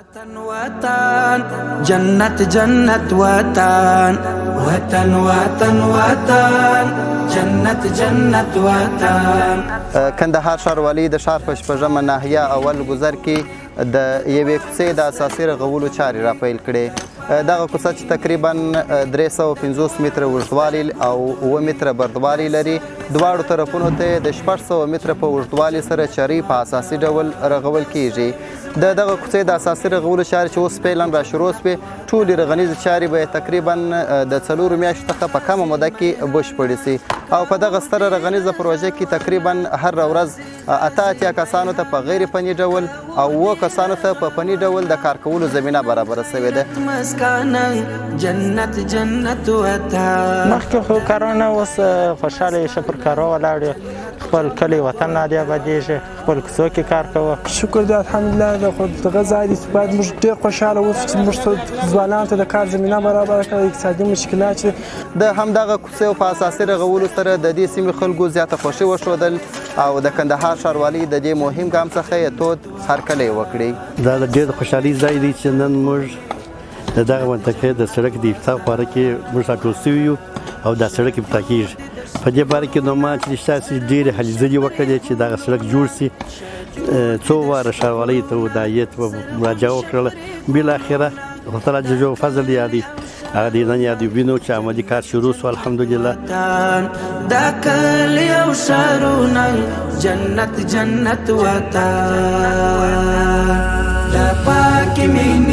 وطن وطن جنت جنت وطن وطن وطن وطن جنت جنت وطن کندهار ښاروالي د ښار په شپږمه ناحیه اول ګذر کې د یوې کوڅې د اساسي رغولو چارې راپیل کړې. دغه کوڅه چې تقریبا 350 متره اوږدوالی او 7 متره بردوالی لري، دواړو طرفونو ته د 600 متره په اوږدوالي سره چرۍ په اساسي ډول رغول کیږي. د دغه کوڅې د اساسي رغولو چارې چې اوس فعلا را شروع شوې، ټولې رغنیزې چارې به تقریبا د 4 میاشتو څخه په کمه موده کې بشپړې شي او په دغه ستره رغنیزه پروژه کې تقریبا هر ورځ 88 کسانو ته په غیر فني ډول او 7 کسانو ته په فني ډول د کار کولو زمینه برابره شوې ده. جنت جنت وطن مخکې خو کارونه اوس خوشحاله شه پر کارو ولاړ خپل کلی وطن نه دی آبادېږي، خپل کوڅو کې کار کوه. شکر دی الحمدلله. د خو دغه ځای دی چې باید موږ ډېر خوشحاله اوسو چې موږ ځوانانو ته د کار زمینه برابره کړه. اقتصادي مشکلات چې د همدغه کوڅو په اساسي رغولو سره د دې سیمې خلکو زیاته خوښي وښودل او د کندهار ښاروالي د دې مهم ګام څخه یې تود هرکلی وکړي. دا د ډېر خوشحالي ځای دی چې نن موږ د دغه منطقې د سړک د افتتاح خواره کې موږ راټول شوي یو او دا سړک افتتاح کېږي. په دې باره کې نو ما چې ستاسې ډېرې هلې ځلې وکړلې چې دغه سړک جوړ شي. څو واره ښاروالۍ ته ودایې ته مراجعه وکړله، بالاخره خدای تعالی جل جلاله فضل یادي هغه د نن یاد وینو چې عملي کار شروع شو الحمدلله. دا کلی او ښارونه جنت جنت وطن د پاکې مینې